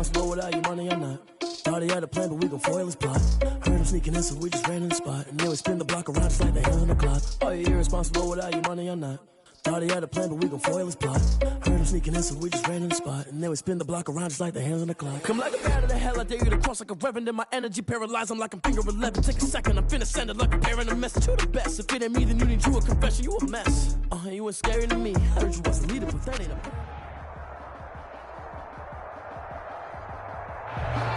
irresponsible without your money or not. Thought he had a plan, but we gon' foil his plot. Heard him sneaking in, so we just ran in the spot. And then we spin the block around just like the hands on the clock. Are you irresponsible without your money or not? Thought he had a plan, but we gon' foil his plot. Heard him sneaking in, so we just ran in the spot. And then we spin the block around just like the hands on the clock. Come like a bat of the hell, I dare you to cross like a reverend. In my energy paralyzed, I'm like I'm finger 11. Take a second, I'm finna send it like a parent a message to the best. If it ain't me, then you need you a confession, you a mess. You ain't scary to me. Heard you was a leader, but that ain't a...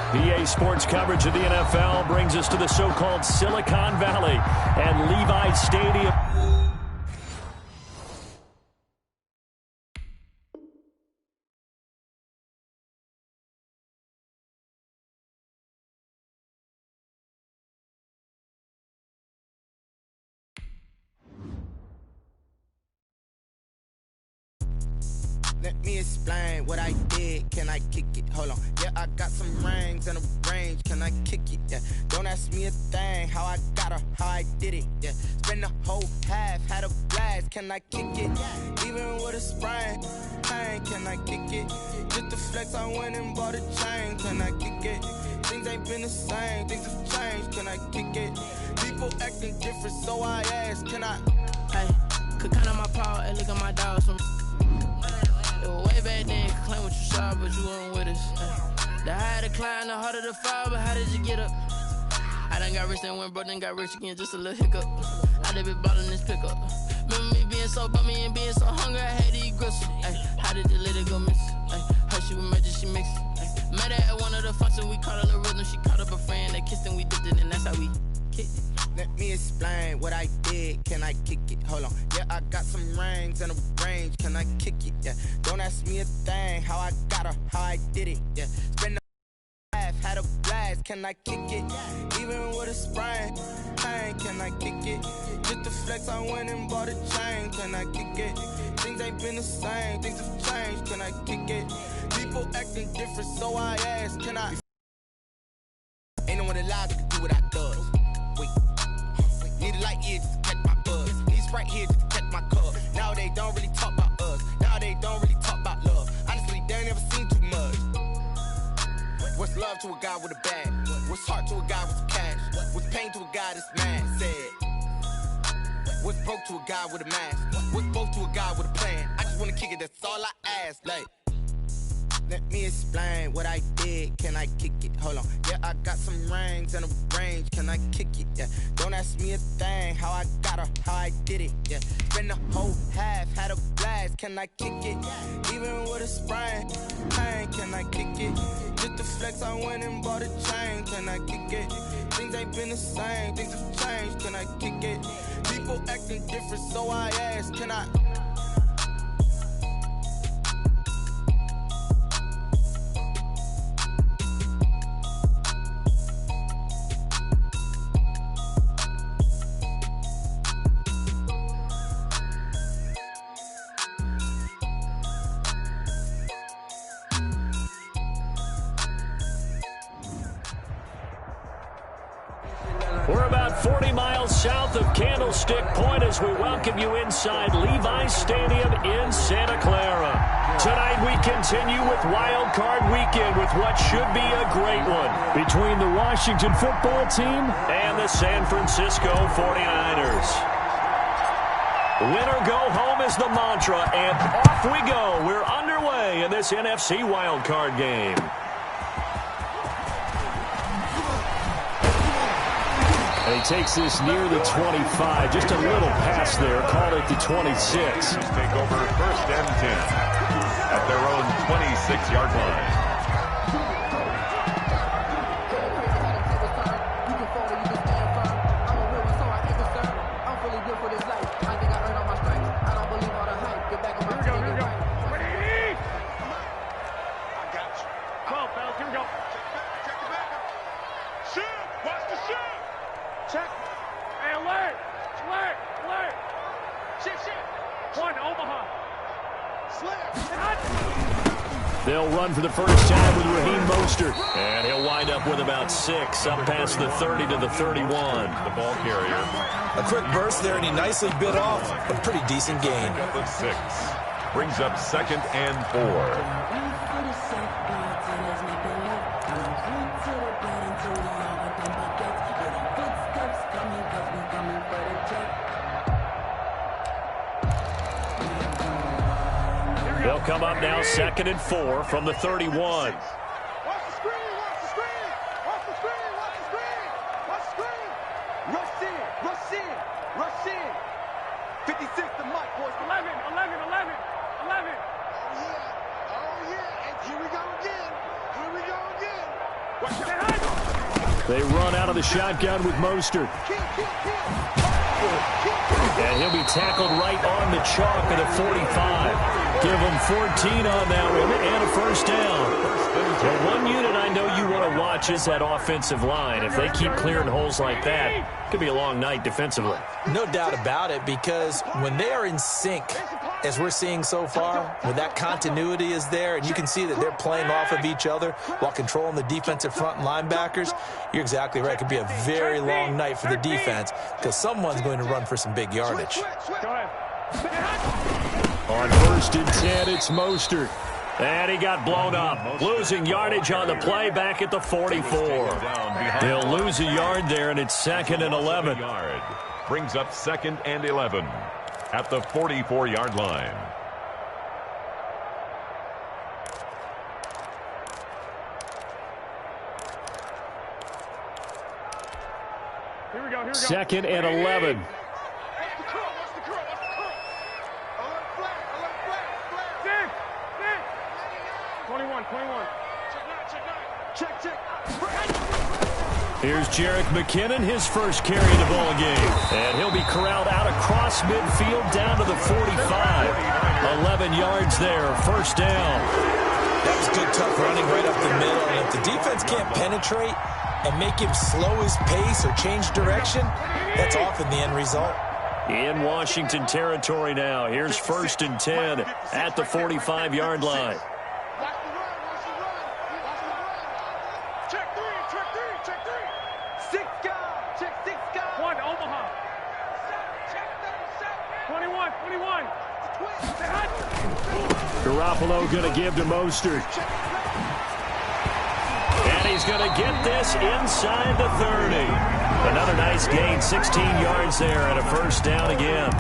PA Sports coverage of the NFL brings us to the so-called Silicon Valley and Levi Stadium. Let me explain what I did. Can I kick it? Hold on. Yeah, I got some rings and a range. Can I kick it? Yeah. Don't ask me a thing. How I got her, how I did it. Yeah. Spend the whole half, had a blast. Can I kick it? Even with a sprain, pain. Can I kick it? Just to flex, I went and bought a chain. Can I kick it? Things ain't been the same. Things have changed. Can I kick it? People acting different, so I ask. Can I? Hey, could count on my paw and look at my dogs from. Way back then, could claim what you saw, but you weren't with us. The higher the climb, the harder the fall, but how did you get up? I done got rich and went broke, then got rich again, just a little hiccup. I done been ballin' this pickup. Remember me being so bummy and being so hungry, I had to eat gristle. How did you let it go miss? Her she was magic, she mixed. Met her at one of the functions, we caught her the rhythm, she caught up a friend, they kissed and we dipped it, and that's how we kicked it. Let me explain what I did. Can I kick it? Hold on. Yeah, I got some rings and a range. Can I kick it? Yeah. Don't ask me a thing. How I got her, how I did it. Yeah. Spend the half, had a blast. Can I kick it? Even with a sprain, pain. Can I kick it? Just to flex, I went and bought a chain. Can I kick it? Things ain't been the same. Things have changed. Can I kick it? People acting different, so I ask. Can I? Ain't no one alive that can do what I does. Wait. Need a light here just to catch my buzz. Need Sprite here just to catch my cup. Now they don't really talk about us. Now they don't really talk about love. Honestly, they ain't never seen too much. What's love to a guy with a bag? What's heart to a guy with some cash? What's pain to a guy that's mad? Said. What's broke to a guy with a mask? What's both to a guy with a plan? I just wanna kick it, that's all I ask. Like, let me explain what I did. Can I kick it? Hold on. Yeah, I got some rings and a range. Can I kick it? Yeah. Don't ask me a thing. How I got her, how I did it. Yeah. Spend the whole half, had a blast. Can I kick it? Even with a sprain, pain. Can I kick it? Just to flex, I went and bought a chain. Can I kick it? Things ain't been the same. Things have changed. Can I kick it? People acting different, so I ask. Can I? We're about 40 miles south of Candlestick Point as we welcome you inside Levi Stadium in Santa Clara. Tonight we continue with Wildcard Weekend with what should be a great one between the Washington football team and the San Francisco 49ers. Win or go home is the mantra, and off we go. We're underway in this NFC Wildcard game. And he takes this near the 25. Just a little pass there. Called it the 26. Take over first and 10 at their own 26-yard line. They'll run for the first time with Raheem Mostert. And he'll wind up with about 6, up past the 30 to the 31. The ball carrier. A quick burst there, and he nicely bit off a pretty decent gain. The 6 brings up 2nd and 4. come up now 2nd and 4 from the 31. Watch the screen, watch the screen, watch the screen, watch the screen, watch the screen. Rush in, rush in, rush in. 56 to Mike, boys. 11. Oh yeah, and here we go again. Watch out. They run out of the shotgun with Mostert. And he'll be tackled right on the chalk of the 45. Give him 14 on that one and a first down. The one unit I know you want to watch is that offensive line. If they keep clearing holes like that, it could be a long night defensively. No doubt about it, because when they are in sync, as we're seeing so far, when that continuity is there, and you can see that they're playing off of each other while controlling the defensive front linebackers, you're exactly right. It could be a very long night for the defense because someone's going to run for some big yardage. On 1st and 10, it's Mostert. And he got blown up. Losing yardage on the play back at the 44. They'll lose a yard there, and it's 2nd and 11. Brings up 2nd and 11 at the 44-yard line. Here we go. 2nd and 11. 21. Check. Here's Jerick McKinnon, his first carry of the ball game. And he'll be corralled out across midfield down to the 45. 11 yards there, first down. That was good, tough running right up the middle. And if the defense can't penetrate and make him slow his pace or change direction, that's often the end result. In Washington territory now. Here's 1st and 10 at the 45-yard line. Garoppolo going to give to Mostert. And he's going to get this inside the 30. Another nice gain, 16 yards there and a first down again.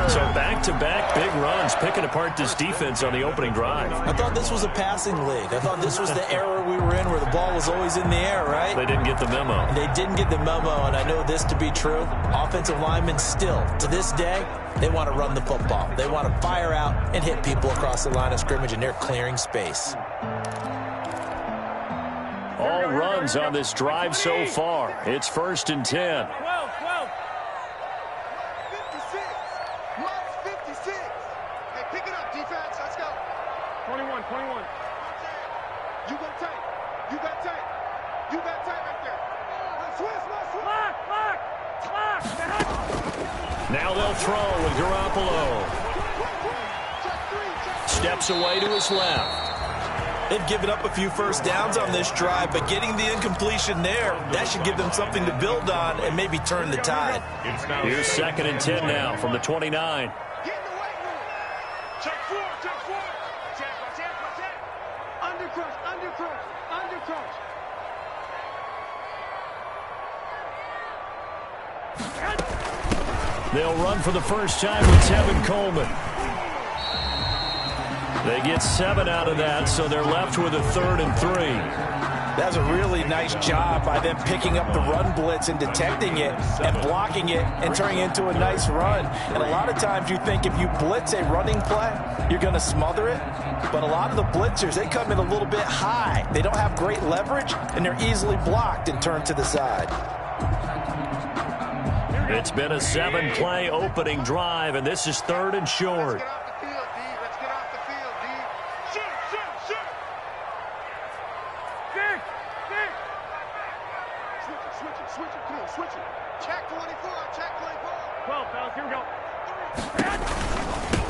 So back-to-back big runs, picking apart this defense on the opening drive. I thought this was a passing league. I thought this was the era we were in where the ball was always in the air, right? They didn't get the memo. They didn't get the memo, and I know this to be true. Offensive linemen still, to this day, they want to run the football. They want to fire out and hit people across the line of scrimmage, and they're clearing space. All runs on this drive so far. It's 1st and 10. 56. Mark's 56. Hey, pick it up, defense. Let's go. 21. You got tape right there. Swiss. Now they'll throw with Garoppolo. Steps away to his left. They've given up a few first downs on this drive, but getting the incompletion there, that should give them something to build on and maybe turn the tide. Here's 2nd and 10 now from the 29. Get in the weight room. Check four. Check. Undercrush. They'll run for the first time with Tevin Coleman. They get 7 out of that, so they're left with a 3rd and 3. That's a really nice job by them picking up the run blitz and detecting it and blocking it and turning it into a nice run. And a lot of times you think if you blitz a running play, you're going to smother it. But a lot of the blitzers, they come in a little bit high. They don't have great leverage, and they're easily blocked and turned to the side. It's been a 7-play opening drive, and this is 3rd and short. Let's get off the field, D. Shoot. Switch it. Come on, switch it. Check 24. 12, fellas. Here we go.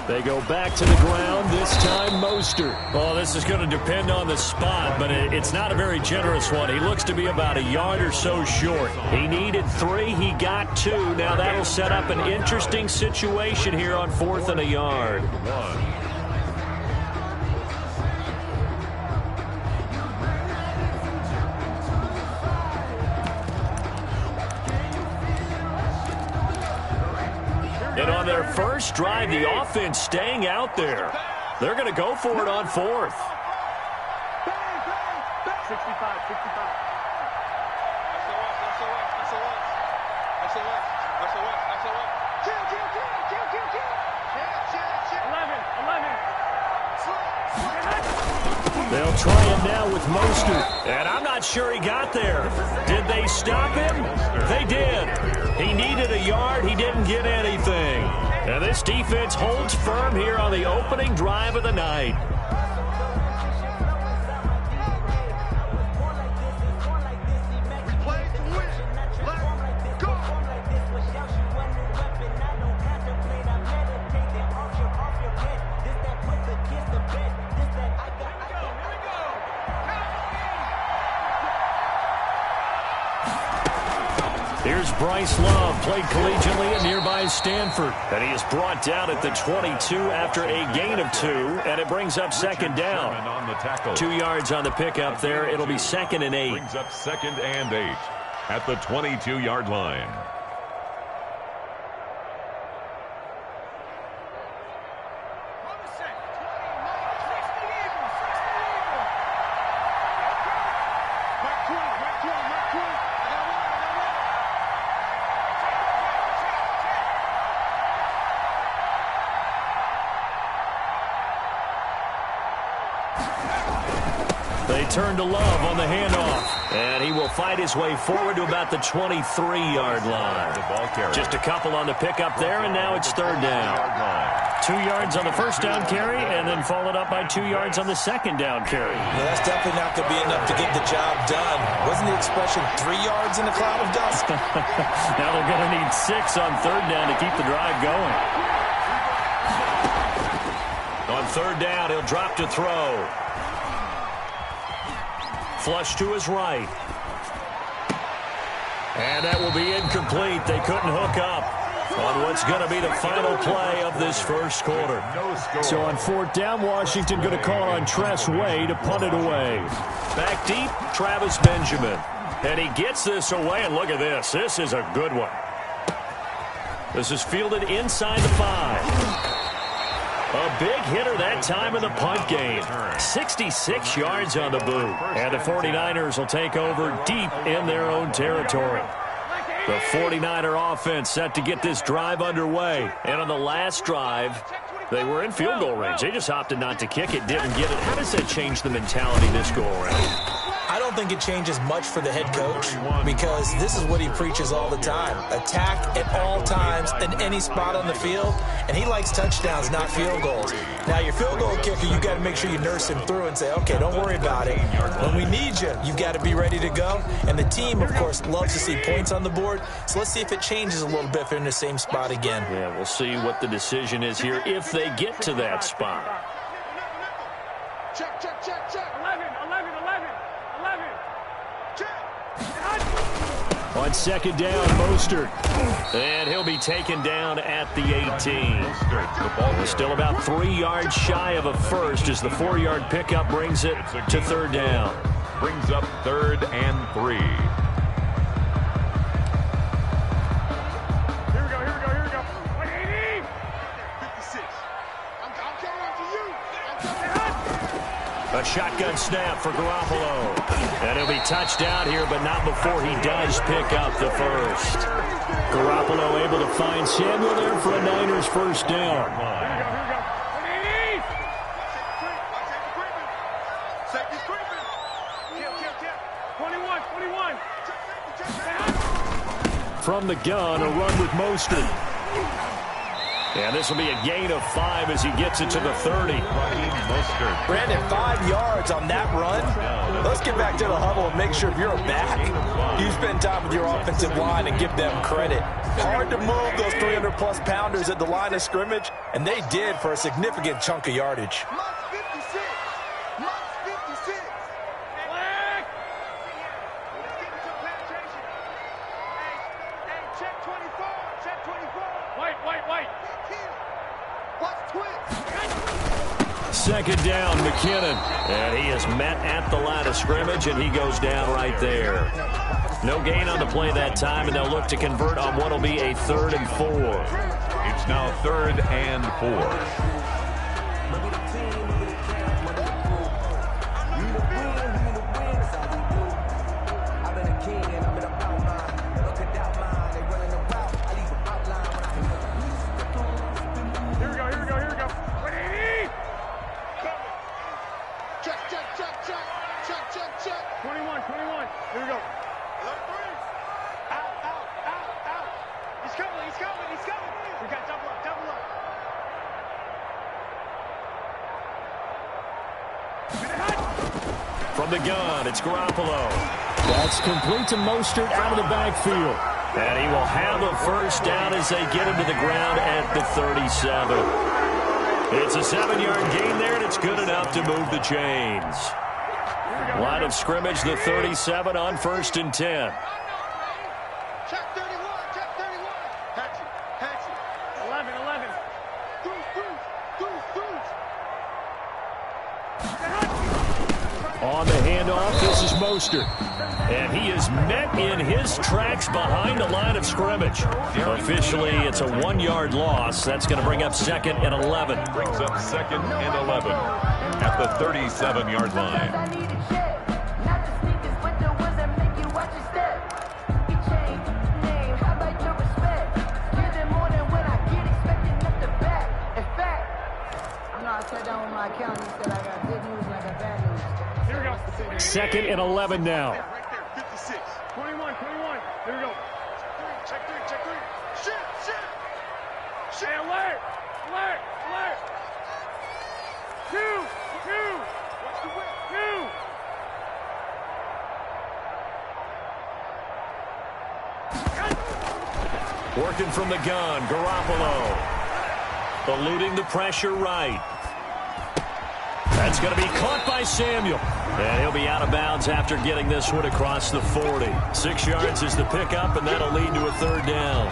They go back to the ground, this time Mostert. Well, this is going to depend on the spot, but it's not a very generous one. He looks to be about a yard or so short. He needed 3, he got 2. Now that'll set up an interesting situation here on 4th and a yard. And on their first drive, the offense staying out there. They're going to go for it on fourth. 65. They'll try it now with Mostert. And I'm not sure he got there. Did they stop him? They did. He needed a yard. He didn't get anything. And this defense holds firm here on the opening drive of the night. Here's Bryce Love, played collegiately at nearby Stanford. And he is brought down at the 22 after a gain of 2, and it brings up second down. 2 yards on the pickup there. It'll be 2nd and 8. Brings up 2nd and 8 at the 22-yard line. They turn to Love on the handoff. And he will fight his way forward to about the 23-yard line. Just a couple on the pickup there, and now it's 3rd down. 2 yards on the first down carry, and then followed up by 2 yards on the second down carry. Yeah, that's definitely not going to be enough to get the job done. Wasn't the expression 3 yards in a cloud of dust? Now they're going to need 6 on 3rd down to keep the drive going. On 3rd down, he'll drop to throw. Flush to his right. And that will be incomplete. They couldn't hook up on what's going to be the final play of this first quarter. So on 4th down, Washington going to call on Tress Way to punt it away. Back deep, Travis Benjamin. And he gets this away, and look at this. This is a good one. This is fielded inside the 5. A big hitter that time in the punt game. 66 yards on the boot. And the 49ers will take over deep in their own territory. The 49er offense set to get this drive underway. And on the last drive, they were in field goal range. They just opted not to kick it, didn't get it. How does that change the mentality this go around? I don't think it changes much for the head coach because this is what he preaches all the time. Attack at all times in any spot on the field, and he likes touchdowns, not field goals. Now, your field goal kicker, you got to make sure you nurse him through and say, okay, don't worry about it. When we need you, you've got to be ready to go. And the team, of course, loves to see points on the board, so let's see if it changes a little bit if they're in the same spot again. Yeah, we'll see what the decision is here if they get to that spot. Check. 11. On 2nd down, Mostert. And he'll be taken down at the 18. Still about 3 yards shy of a first as the 4-yard pickup brings it to 3rd down. Brings up 3rd and 3. Here we go. 180. 56. I'm coming after you. A shotgun snap for Garoppolo. And he'll be touched down here, but not before he does pick up the first. Garoppolo able to find Samuel there for a Niners first down. Here we go. 180. Safety creeping. Kill. 21. From the gun, a run with Mostert. And this will be a gain of 5 as he gets it to the 30. Brandon, 5 yards on that run. Let's get back to the huddle and make sure if you're a back, you spend time with your offensive line and give them credit. Hard to move those 300-plus pounders at the line of scrimmage, and they did for a significant chunk of yardage. Must 56. Black. Let's get into penetration. Hey, check 24. White. Watch twist. 2nd down, McKinnon. And he is met at the line of scrimmage, and he goes down right there. No gain on the play that time, and they'll look to convert on what will be a 3rd and 4. It's now 3rd and 4. From the gun, it's Garoppolo. That's complete to Mostert out of the backfield. And he will have a first down as they get him to the ground at the 37. It's a 7-yard gain there, and it's good enough to move the chains. Line of scrimmage, the 37 on 1st and 10. Check 31, check 31. Hatchet. 11. On the handoff, this is Mostert. And he is met in his tracks behind the line of scrimmage. Officially, it's a 1-yard loss. That's going to bring up 2nd and 11. Brings up 2nd and 11 at the 37-yard line. Here we go. 2nd and 11 now. Right there, 56. 21. Here we go. Check three. Shit. Hey, alert. Two. Watch the whip. Two. Working from the gun, Garoppolo. Eluding the pressure right. That's going to be caught by Samuel. And he'll be out of bounds after getting this one across the 40. 6 yards is the pickup, and that'll lead to a 3rd down.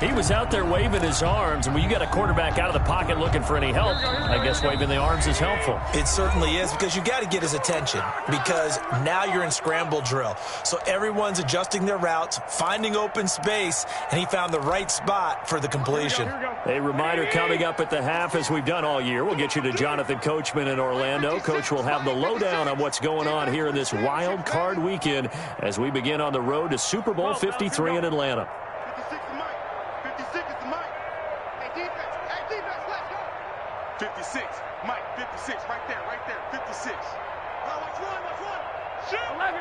He was out there waving his arms, and when you got a quarterback out of the pocket looking for any help, I guess waving the arms is helpful. It certainly is, because you got to get his attention, because now you're in scramble drill. So everyone's adjusting their routes, finding open space, and he found the right spot for the completion. A reminder coming up at the half, as we've done all year. We'll get you to Jonathan Coachman in Orlando. Coach will have the lowdown on what's going on here in this wild card weekend as we begin on the road to Super Bowl 53 in Atlanta. 56 is the mic. Hey, defense, let's go. 56, Mike, 56, right there, 56. Watch one. Shoot. 11.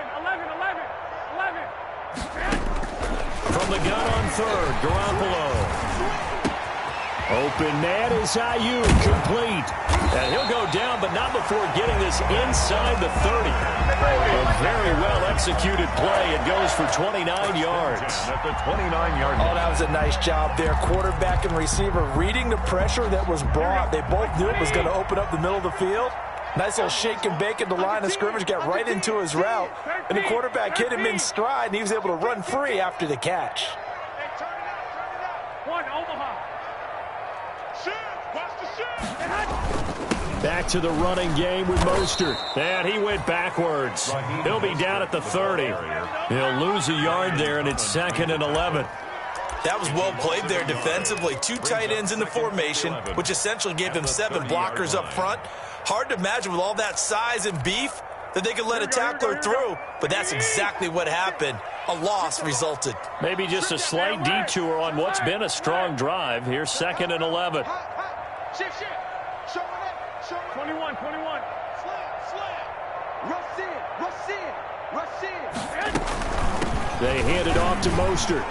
From the gun on 3rd, Garoppolo. Open man is Ayuk, complete. And he'll go down, but not before getting this inside the 30. A very well-executed play. It goes for 29 yards. At the 29-yard line. Oh, that was a nice job there. Quarterback and receiver reading the pressure that was brought. They both knew it was going to open up the middle of the field. Nice little shake and bake at the line of scrimmage, got right into his route. And the quarterback hit him in stride, and he was able to run free after the catch. Hey, turn it out. One, Omaha. Shoot. Watch the shoot. Back to the running game with Mostert. And he went backwards. He'll be down at the 30. He'll lose a yard there, and it's 2nd and 11. That was well played there defensively. 2 tight ends in the formation, which essentially gave him 7 blockers up front. Hard to imagine with all that size and beef that they could let a tackler through, but that's exactly what happened. A loss resulted. Maybe just a slight detour on what's been a strong drive. Here's 2nd and 11. Shit. Show it. 21. Slam. Rush in. They hand it off to Mostert.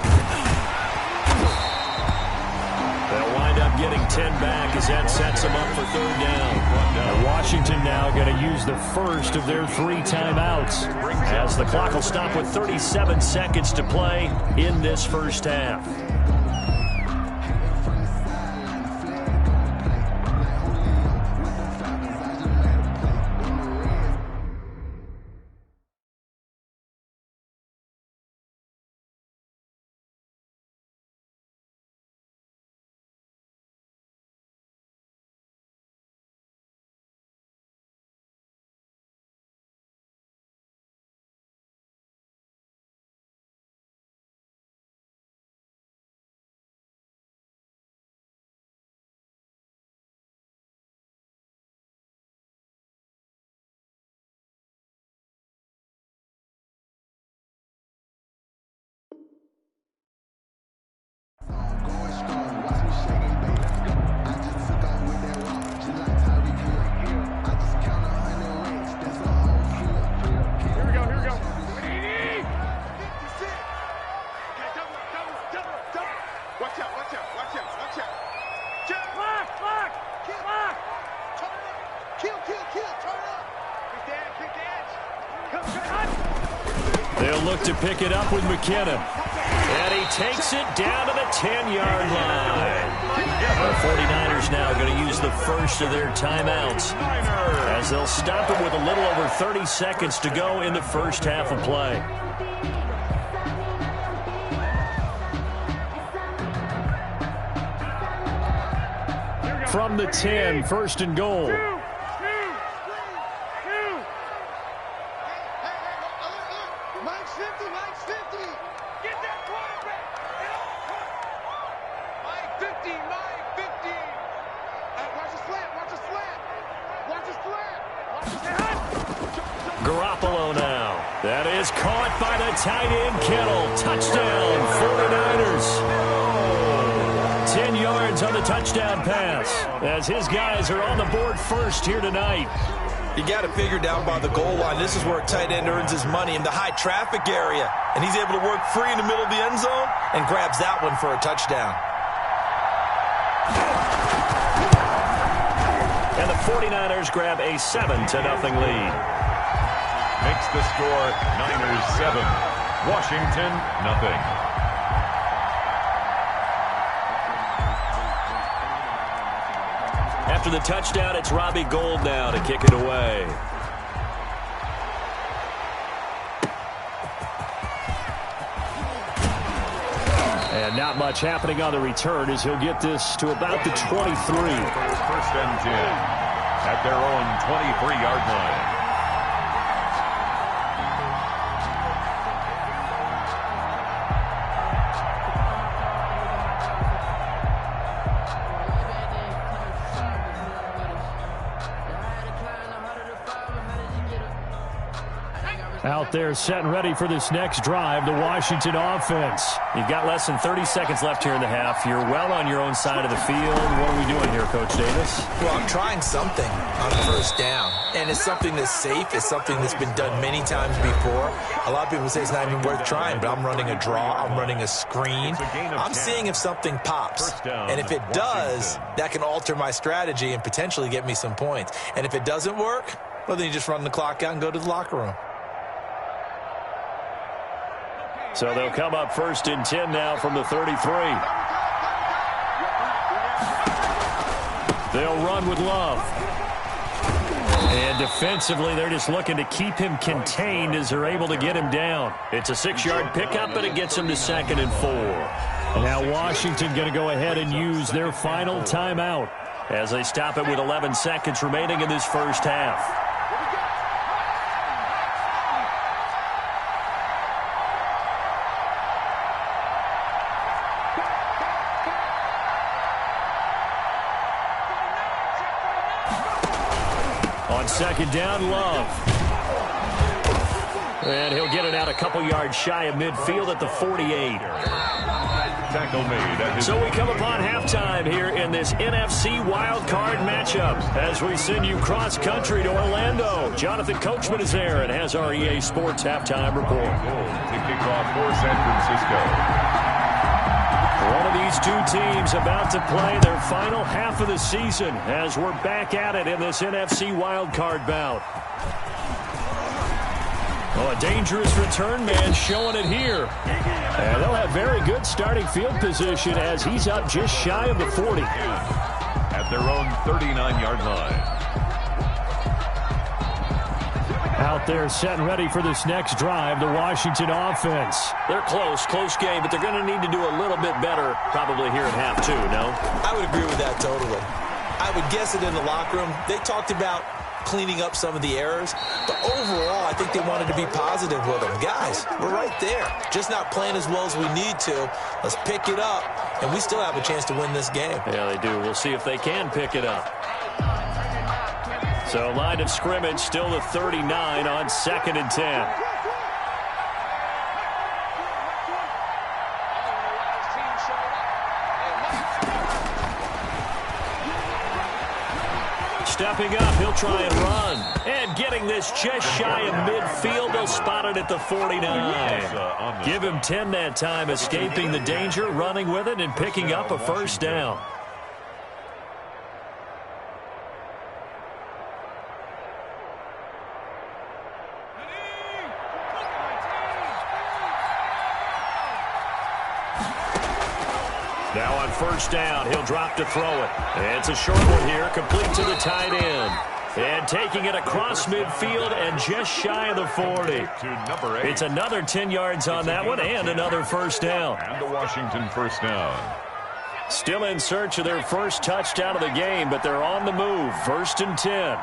They'll wind up getting 10 back as that sets them up for 3rd down. Now Washington now going to use the first of their 3 timeouts as the clock will stop with 37 seconds to play in this first half. to pick it up with McKinnon. And he takes it down to the 10-yard line. The 49ers now going to use the first of their timeouts as they'll stop it with a little over 30 seconds to go in the first half of play. From the 10, first and goal. Garoppolo now. That is caught by the tight end, Kittle. Touchdown, 49ers. 10 yards on the touchdown pass as his guys are on the board first here tonight. You got to figure down by the goal line. This is where a tight end earns his money in the high traffic area. And he's able to work free in the middle of the end zone and grabs that one for a touchdown. And the 49ers grab a 7-0 lead. Makes the score Niners 7, Washington nothing. After the touchdown, it's Robbie Gould now to kick it away. And not much happening on the return as he'll get this to about the 23. First and 10 at their own 23-yard line. Out there set and ready for this next drive, the Washington offense. You've got less than 30 seconds left here in the half. You're well on your own side of the field. What are we doing here, Coach Davis? Well, I'm trying something on first down. And it's something that's safe. It's something that's been done many times before. A lot of people say it's not even worth trying, but I'm running a draw. I'm running a screen. I'm seeing if something pops. And if it does, that can alter my strategy and potentially get me some points. And if it doesn't work, well, then you just run the clock out and go to the locker room. So they'll come up first and 10 now from the 33. They'll run with Love. And defensively, they're just looking to keep him contained as they're able to get him down. It's a 6-yard pickup, and it gets him to 2nd and 4. Now Washington going to go ahead and use their final timeout as they stop it with 11 seconds remaining in this first half. On second down, Love. And he'll get it out a couple yards shy of midfield at the 48. Tackle made. So we come upon halftime here in this NFC Wildcard matchup as we send you cross-country to Orlando. Jonathan Coachman is there and has our EA Sports halftime report. To kick off for San Francisco. One of these two teams about to play their final half of the season as we're back at it in this NFC wildcard bout. Oh, a dangerous return man showing it here. And they'll have very good starting field position as he's up just shy of the 40. At their own 39-yard line. Out there set and ready for this next drive, the Washington offense. They're close game, but they're going to need to do a little bit better probably here at half two, no? I would agree with that totally. I would guess it in the locker room. They talked about cleaning up some of the errors, but overall, I think they wanted to be positive with them. Guys, we're right there. Just not playing as well as we need to. Let's pick it up, and we still have a chance to win this game. Yeah, they do. We'll see if they can pick it up. So line of scrimmage still the 39 on 2nd and 10. Stepping up, he'll try and run. And getting this just shy of midfield, they'll spot it at the 49. Give him 10 that time, escaping the danger, running with it, and picking up a first down. Now on first down, he'll drop to throw it. It's a short one here, complete to the tight end. And taking it across midfield and just shy of the 40. It's another 10 yards on that one and another first down. And the Washington first down. Still in search of their first touchdown of the game, but they're on the move. 1st and 10.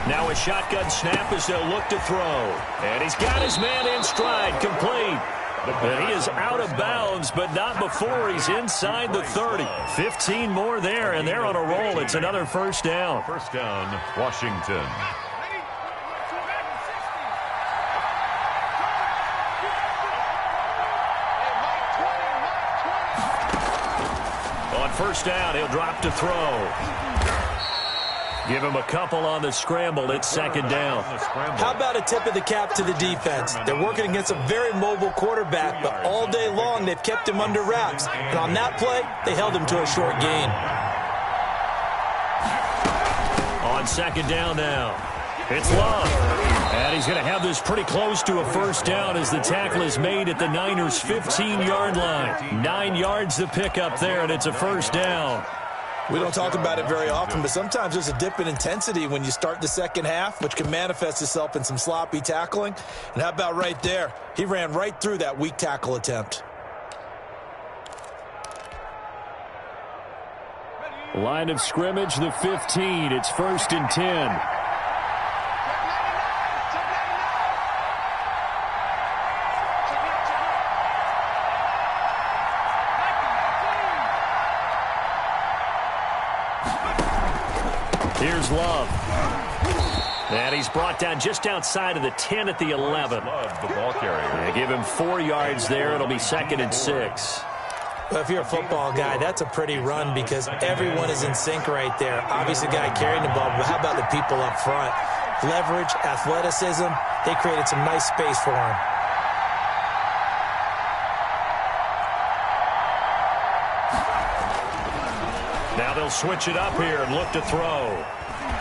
Now a shotgun snap as they'll look to throw. And he's got his man in stride, complete. And he is out of bounds, but not before he's inside the 30. 15 more there, and they're on a roll. It's another first down. First down, Washington. On first down, he'll drop to throw. Give him a couple on the scramble. It's second down. How about a tip of the cap to the defense? They're working against a very mobile quarterback, but all day long they've kept him under wraps. And on that play, they held him to a short gain. On second down now, it's Love. And he's going to have this pretty close to a first down as the tackle is made at the Niners' 15-yard line. 9 yards to pick up there, and it's a first down. We don't talk about it very often, but sometimes there's a dip in intensity when you start the second half, which can manifest itself in some sloppy tackling. And how about right there? He ran right through that weak tackle attempt. Line of scrimmage, the 15. It's 1st and 10. Here's Love. And he's brought down just outside of the 10 at the 11. Love, the ball carrier. They give him 4 yards there. It'll be 2nd and 6. Well, if you're a football guy, that's a pretty run because everyone is in sync right there. Obviously, the guy carrying the ball, but how about the people up front? Leverage, athleticism, they created some nice space for him. Now they'll switch it up here and look to throw.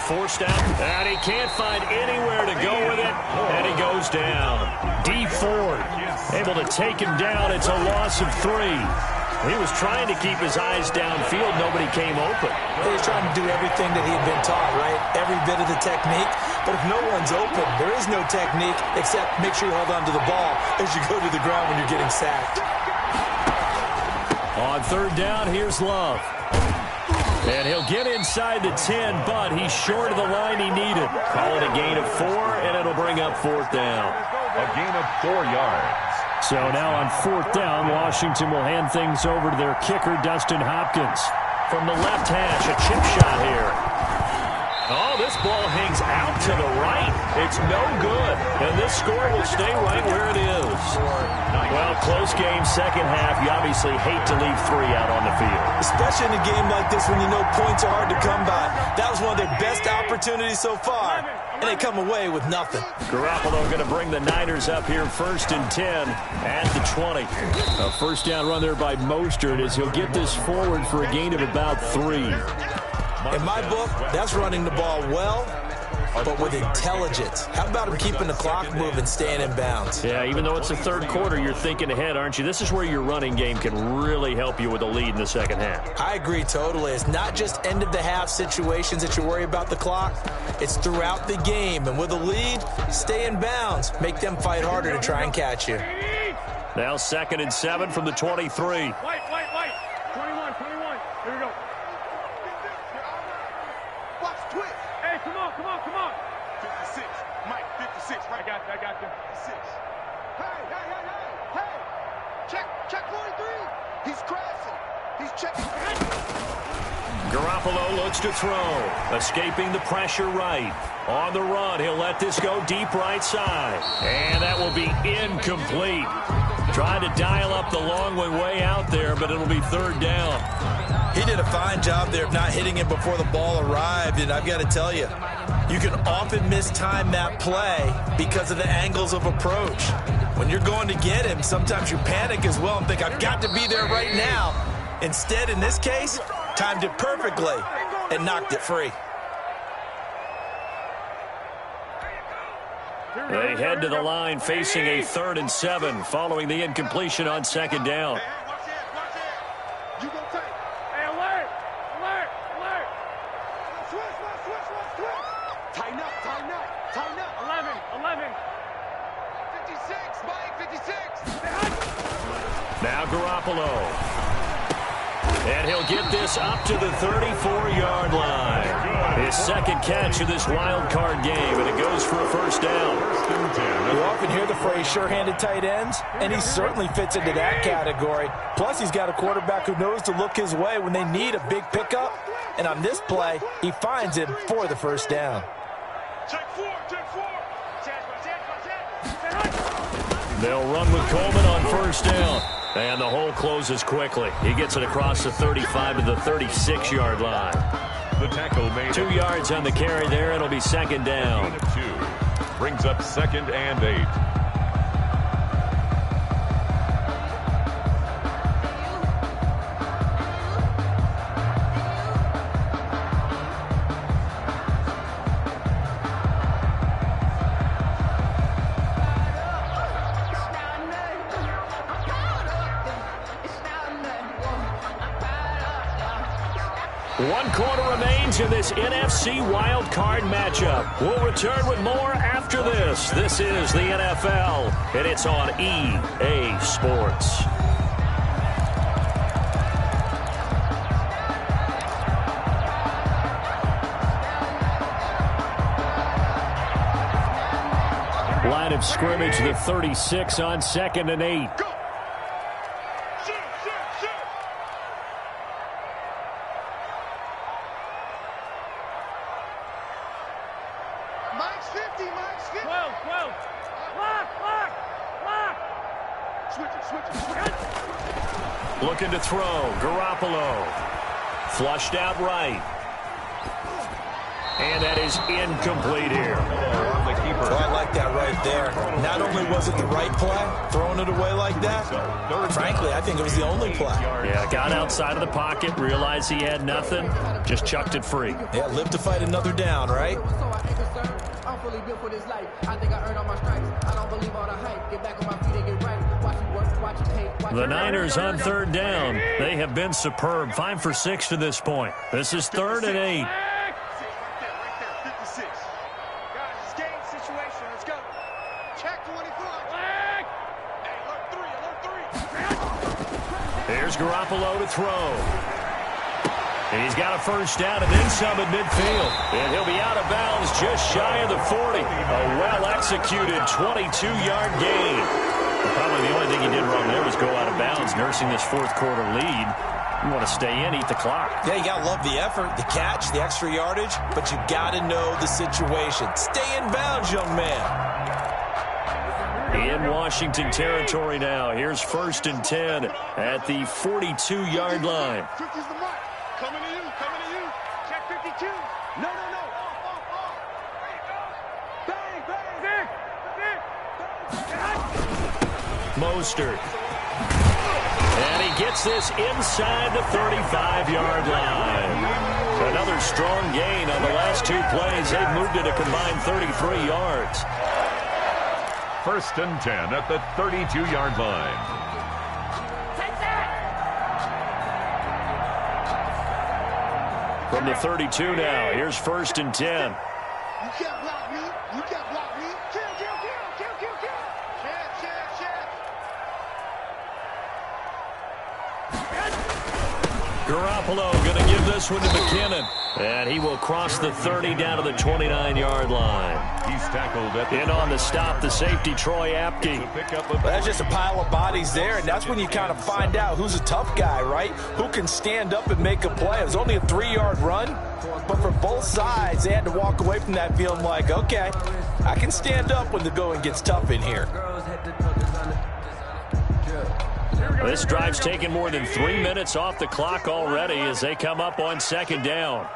Forced out, and he can't find anywhere to go with it, and he goes down. D. Ford able to take him down. It's a loss of 3. He was trying to keep his eyes downfield. Nobody came open. He was trying to do everything that he had been taught, right? Every bit of the technique. But if no one's open, there is no technique except make sure you hold on to the ball as you go to the ground when you're getting sacked. On 3rd down, here's Love. And he'll get inside the 10, but he's short of the line he needed. Call it a gain of 4, and it'll bring up 4th down. A gain of 4 yards. So now on 4th down, Washington will hand things over to their kicker, Dustin Hopkins. From the left hash, a chip shot here. Oh, this ball hangs out to the right. It's no good. And this score will stay right where it is. Well, close game, second half. You obviously hate to leave 3 out on the field. Especially in a game like this when you know points are hard to come by. That was one of their best opportunities so far, and they come away with nothing. Garoppolo going to bring the Niners up here 1st and 10 at the 20. A first down run there by Mostert as he'll get this forward for a gain of about 3. In my book, that's running the ball well, but with intelligence. How about him keeping the clock moving, staying in bounds? Yeah, even though it's the 3rd quarter, you're thinking ahead, aren't you? This is where your running game can really help you with a lead in the second half. I agree totally. It's not just end-of-the-half situations that you worry about the clock. It's throughout the game. And with a lead, stay in bounds. Make them fight harder to try and catch you. Now 2nd and 7 from the 23. Wait. 21. Here we go. Watch twitch. Hey, come on. 56. Mike, 56. Right. I got you. 56. Hey. Check 43. He's crashing. He's checking. Garoppolo looks to throw. Escaping the pressure right. On the run, he'll let this go deep right side. And that will be incomplete. Trying to dial up the long way out there, but it'll be 3rd down. He did a fine job there of not hitting him before the ball arrived, and I've got to tell you, you can often mistime that play because of the angles of approach. When you're going to get him, sometimes you panic as well and think, I've got to be there right now. Instead, in this case, timed it perfectly and knocked it free. They head to the line facing a 3rd and 7 following the incompletion on 2nd down. You gonna take. Hey, alert! Alert! Alert! Switch! Tighten up! 11! 56, Mike, 56! Now Garoppolo. And he'll get this up to the 34-yard line. His 2nd catch of this wild card game, and it goes for a 1st down. You often hear the phrase sure-handed tight ends, and he certainly fits into that category. Plus, he's got a quarterback who knows to look his way when they need a big pickup. And on this play, he finds him for the 1st down. Check 4! They'll run with Coleman on 1st down. And the hole closes quickly. He gets it across the 35 to the 36-yard line. The tackle made 2 yards on the carry there. It'll be 2nd down. 2. Brings up 2nd and 8. One quarter remains in this NFC wildcard matchup. We'll return with more after this. This is the NFL, and it's on EA Sports. Line of scrimmage, the 36 on 2nd and 8. Mike's 50, Mike's 50. 12. Lock. Switch it. Looking to throw. Garoppolo. Flushed out right. And that is incomplete here. Well, I like that right there. Not only was it the right play, throwing it away like that, frankly, I think it was the only play. Yeah, got outside of the pocket, realized he had nothing, just chucked it free. Yeah, live to fight another down, right? The Niners on 3rd down. They have been superb. 5 for 6 to this point. This is 3rd and 8. Here's Garoppolo to throw. And he's got a 1st down and then some at midfield. And he'll be out of bounds just shy of the 40. A well-executed 22-yard gain. Probably the only thing he did wrong there was go out of bounds, nursing this 4th quarter lead. You want to stay in, eat the clock. Yeah, you got to love the effort, the catch, the extra yardage, but you got to know the situation. Stay in bounds, young man. In Washington territory now. Here's 1st and 10 at the 42-yard line. 50's the mark. Coming to you. Check 52. No. Bang. Mostert. And he gets this inside the 35-yard line. Another strong gain on the last 2 plays. They've moved it a combined 33 yards. 1st and 10 at the 32-yard line. From the 32 now, here's 1st and 10. You can't block me. Kill. Garoppolo going to give this one to McKinnon. And he will cross the 30 down to the 29-yard line. He's tackled at the in on the stop, the safety, Troy Apke. Well, that's just a pile of bodies there, and that's when you kind of find out who's a tough guy, right? Who can stand up and make a play. It was only a 3-yard run, but for both sides, they had to walk away from that feeling like, okay, I can stand up when the going gets tough in here. This drive's taken more than 3 minutes off the clock already as they come up on 2nd down.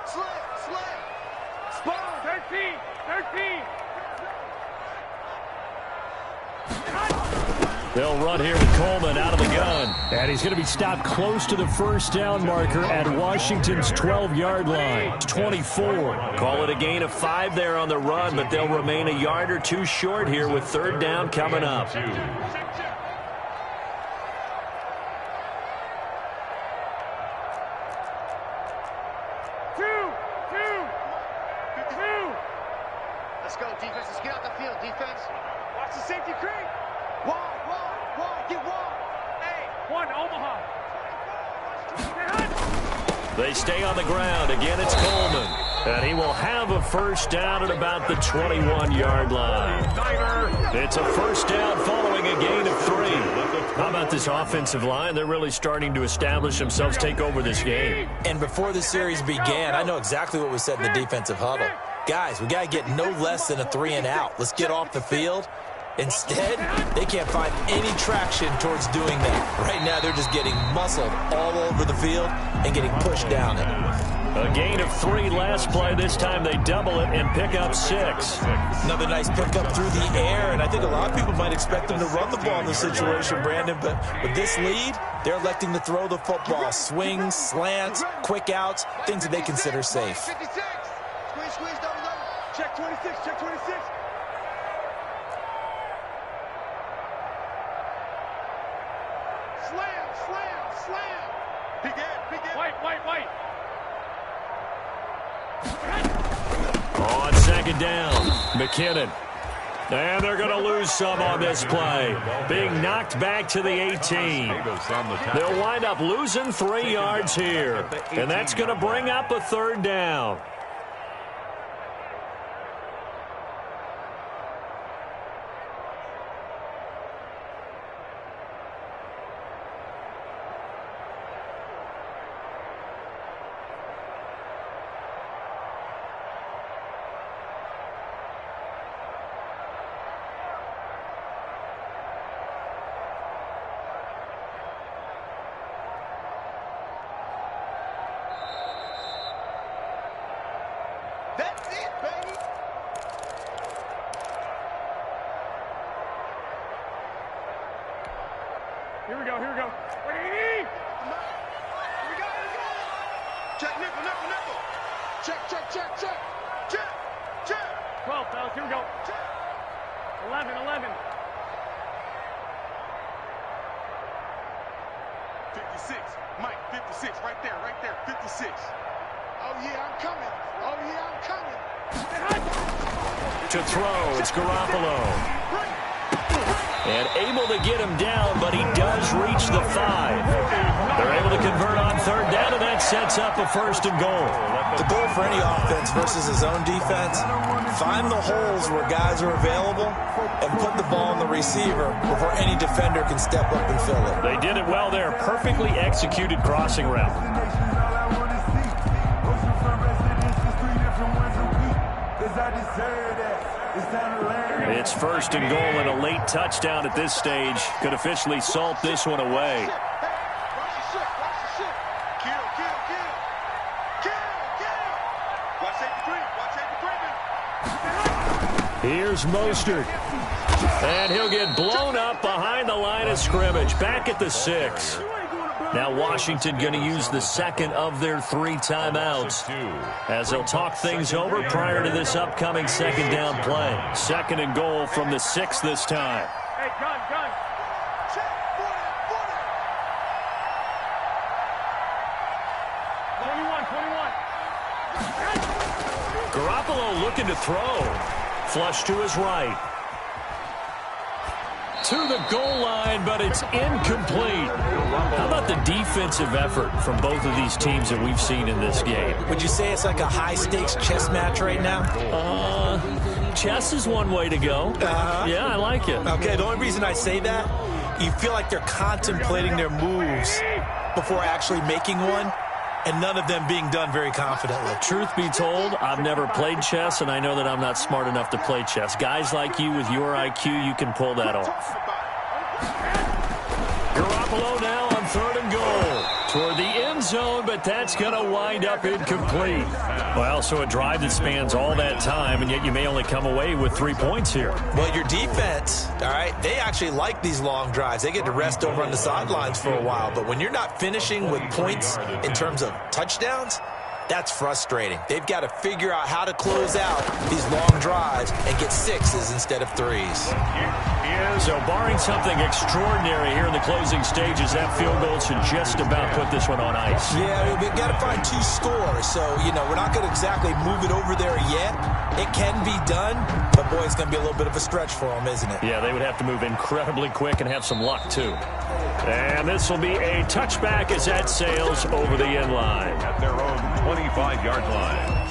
Spot 13. They'll run here with Coleman out of the gun. And he's going to be stopped close to the first down marker at Washington's 12-yard line. 24. Call it a gain of 5 there on the run, but they'll remain a yard or two short here with third down coming up. Let's go, defense. Let's get out the field, defense. Watch the safety creep. Wide. Get wide. Hey. 1, Omaha. They stay on the ground. Again, it's Coleman. And he will have a first down at about the 21-yard line. It's a first down following a gain of 3. How about this offensive line? They're really starting to establish themselves, take over this game. And before the series began, I know exactly what was said in the defensive huddle. Guys, we got to get no less than a 3 and out. Let's get off the field. Instead, they can't find any traction towards doing that. Right now, they're just getting muscled all over the field and getting pushed down it. A gain of 3 last play. This time they double it and pick up 6. Another nice pickup through the air, and I think a lot of people might expect them to run the ball in this situation, Brandon, but with this lead, they're electing to throw the football. Swings, slants, quick outs, things that they consider safe. 56. Squeeze, double. Check 26, check 26. Slam. Big end. White. On second down, McKinnon. And they're going to lose some on this play. Being knocked back to the 18. They'll wind up losing 3 yards here. And that's going to bring up a third down. That's it, baby. Here we go. Ready? Here we go. Check nickel. Check. 12, fellas. Here we go. 11. 56. Mike, 56. Right there. 56. Oh, yeah, I'm coming. To throw, it's Garoppolo. And able to get him down, but he does reach the 5. They're able to convert on third down, and that sets up a first and goal. The goal for any offense versus his own defense, find the holes where guys are available and put the ball on the receiver before any defender can step up and fill it. They did it well there. Perfectly executed crossing route. It's first and goal and a late touchdown at this stage. Could officially salt this one away. Here's Mostert. And he'll get blown up behind the line of scrimmage. Back at the 6. Now Washington going to use the second of their 3 timeouts as they'll talk things over prior to this upcoming second down play. Second and goal from the 6 this time. Hey, gun. Check 40. 21. Garoppolo looking to throw. Flush to his right. To the goal line, but it's incomplete. How about the defensive effort from both of these teams that we've seen in this game? Would you say it's like a high-stakes chess match right now? Chess is one way to go. Yeah, I like it. Okay, the only reason I say that, you feel like they're contemplating their moves before actually making one, and none of them being done very confidently. Truth be told, I've never played chess, and I know that I'm not smart enough to play chess. Guys like you with your IQ, you can pull that off. Garoppolo now on third and goal. toward the end zone, but that's going to wind up incomplete. Well, so a drive that spans all that time, and yet you may only come away with 3 points here. Well, your defense, all right, they actually like these long drives. They get to rest over on the sidelines for a while. But when you're not finishing with points in terms of touchdowns, that's frustrating. They've got to figure out how to close out these long drives and get 6s instead of 3s. So barring something extraordinary here in the closing stages, that field goal should just about put this one on ice. Yeah, we've got to find 2 scores. So, we're not going to exactly move it over there yet. It can be done, but, boy, it's going to be a little bit of a stretch for them, isn't it? Yeah, they would have to move incredibly quick and have some luck, too. And this will be a touchback as that sails over the end line. At their own 25-yard line.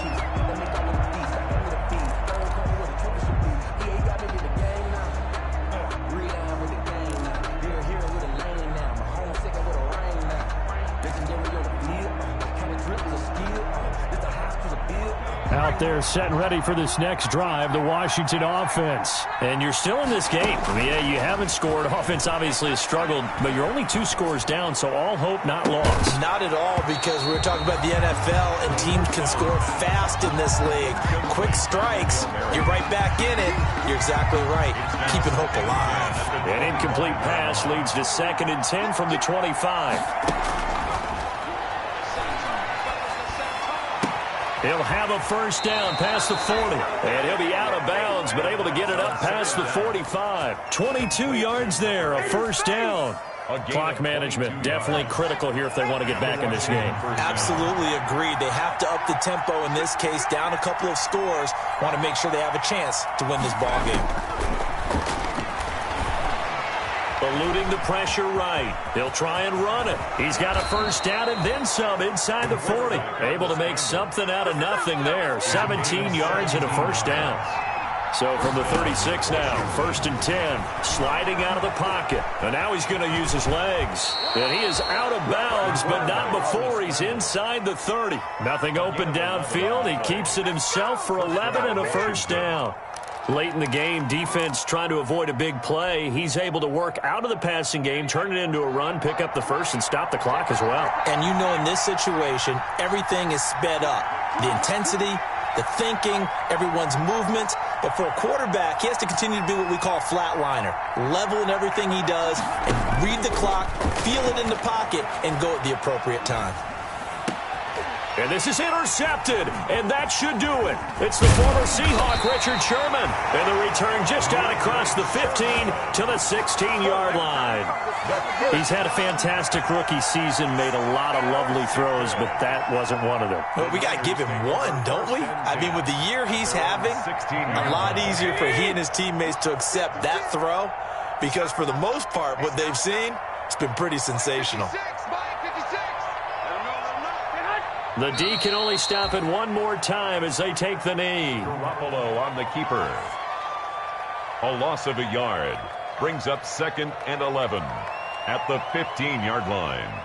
Out there set and ready for this next drive, the Washington offense. And you're still in this game. Yeah, you haven't scored. Offense obviously has struggled, but you're only 2 scores down, so all hope not lost. Not at all, because we were talking about the NFL, and teams can score fast in this league. Quick strikes, you're right back in it. You're exactly right. Keeping hope alive. An incomplete pass leads to 2nd and 10 from the 25. He'll have a first down past the 40. And he'll be out of bounds, but able to get it up past the 45. 22 yards there, a first down. Clock management definitely critical here if they want to get back in this game. Absolutely agreed. They have to up the tempo in this case, down a couple of scores. Want to make sure they have a chance to win this ball game. Eluding the pressure right. He'll try and run it. He's got a first down and then some inside the 40. Able to make something out of nothing there. 17 yards and a first down. So from the 36 now, 1st and 10, sliding out of the pocket. And now he's going to use his legs. And he is out of bounds, but not before he's inside the 30. Nothing open downfield. He keeps it himself for 11 and a first down. Late in the game, defense trying to avoid a big play. He's able to work out of the passing game, turn it into a run, pick up the first, and stop the clock as well. And in this situation, everything is sped up. The intensity, the thinking, everyone's movement. But for a quarterback, he has to continue to be what we call a flatliner. Level in everything he does, and read the clock, feel it in the pocket, and go at the appropriate time. And this is intercepted, and that should do it. It's the former Seahawk, Richard Sherman. And the return just out across the 15 to the 16-yard line. He's had a fantastic rookie season, made a lot of lovely throws, but that wasn't one of them. Well, we got to give him one, don't we? I mean, with the year he's having, a lot easier for he and his teammates to accept that throw, because for the most part, what they've seen, it's been pretty sensational. The D can only stop it one more time as they take the knee. Garoppolo on the keeper. A loss of a yard. Brings up 2nd and 11 at the 15-yard line.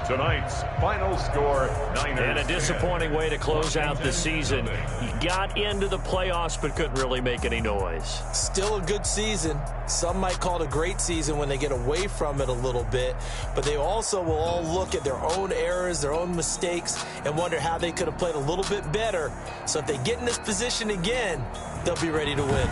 Tonight's final score, Niners. And a disappointing way to close out the season. He got into the playoffs but couldn't really make any noise. Still a good season. Some might call it a great season when they get away from it a little bit. But they also will all look at their own errors, their own mistakes, and wonder how they could have played a little bit better. So if they get in this position again, they'll be ready to win.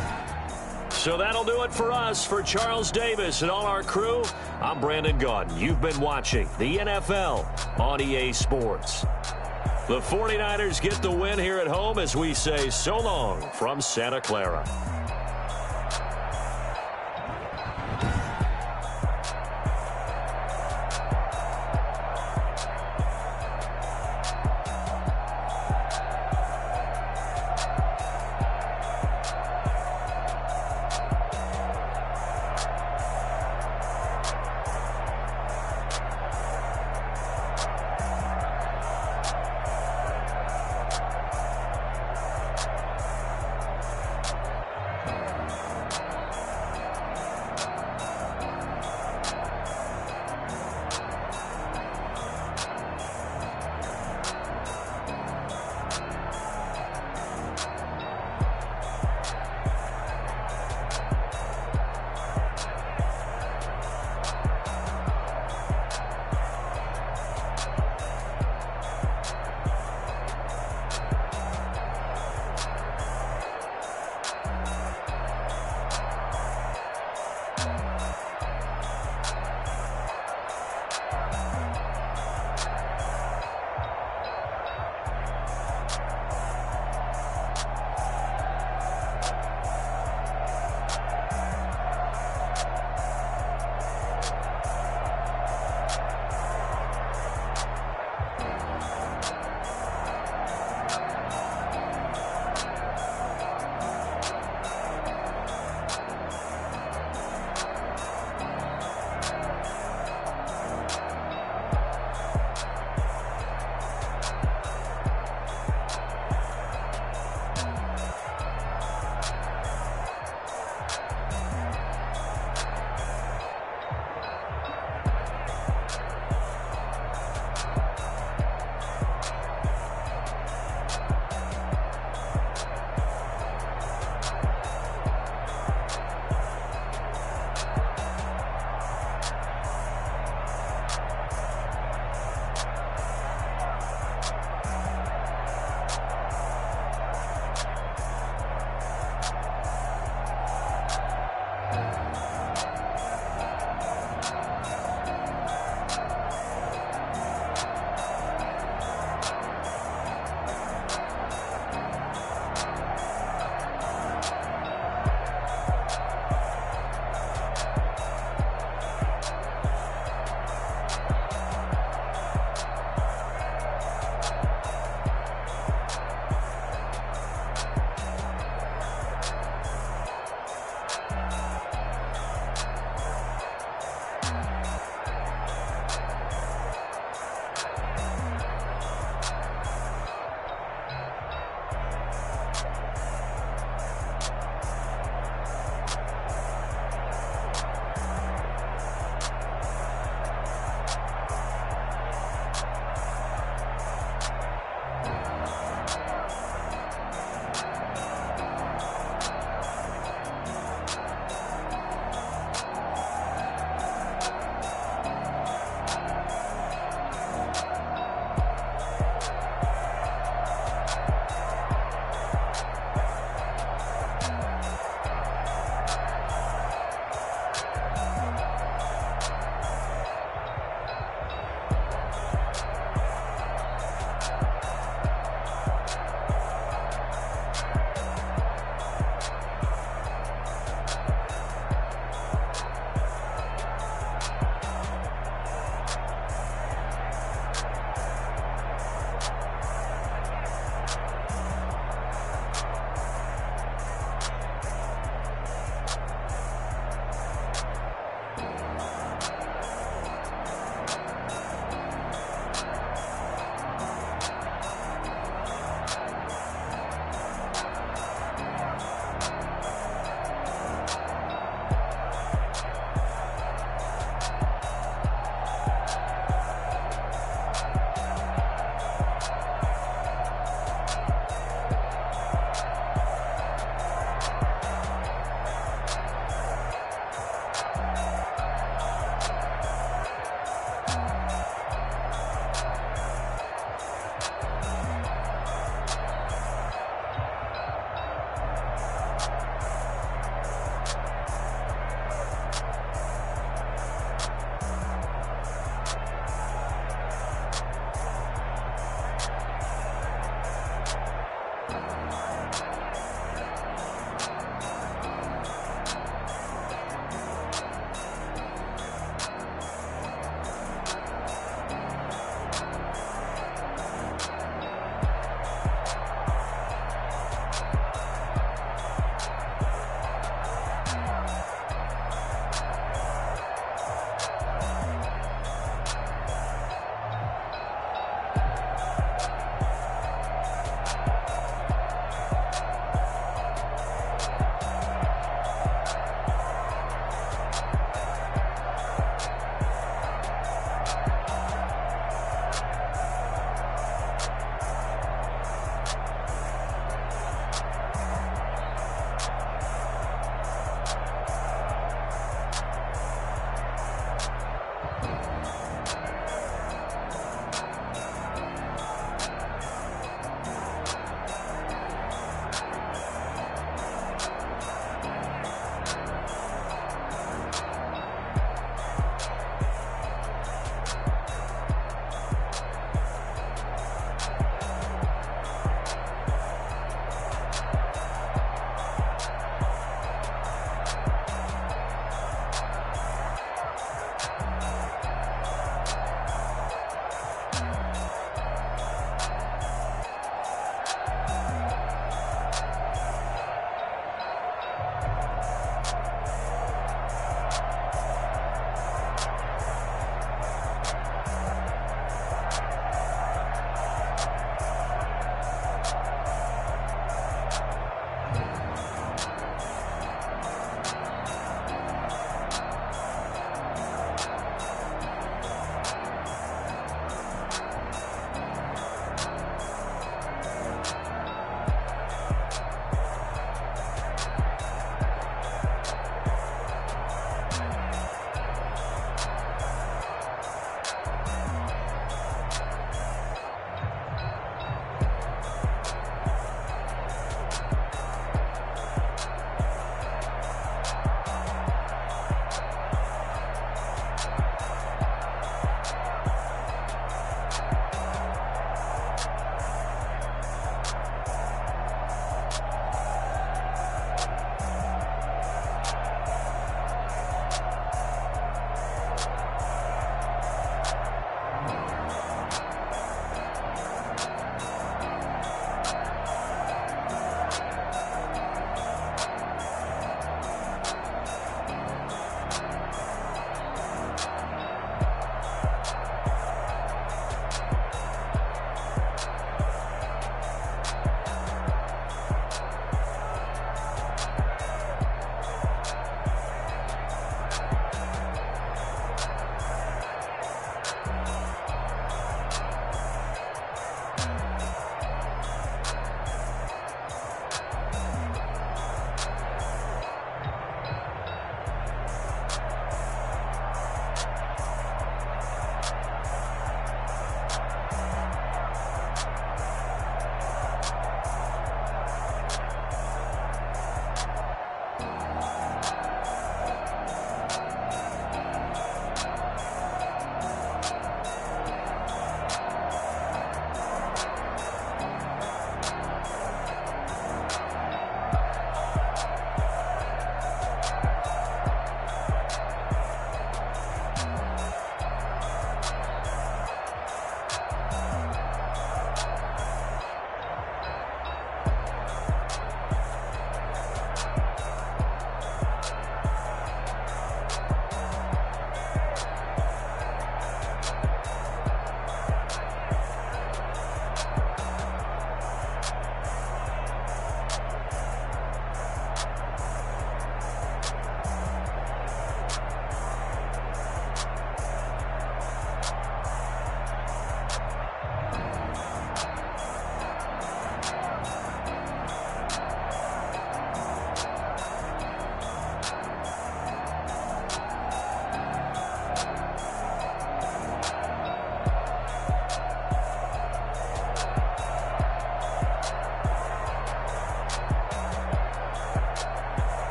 So that'll do it for us. For Charles Davis and all our crew, I'm Brandon Gaudin. You've been watching the NFL on EA Sports. The 49ers get the win here at home as we say so long from Santa Clara.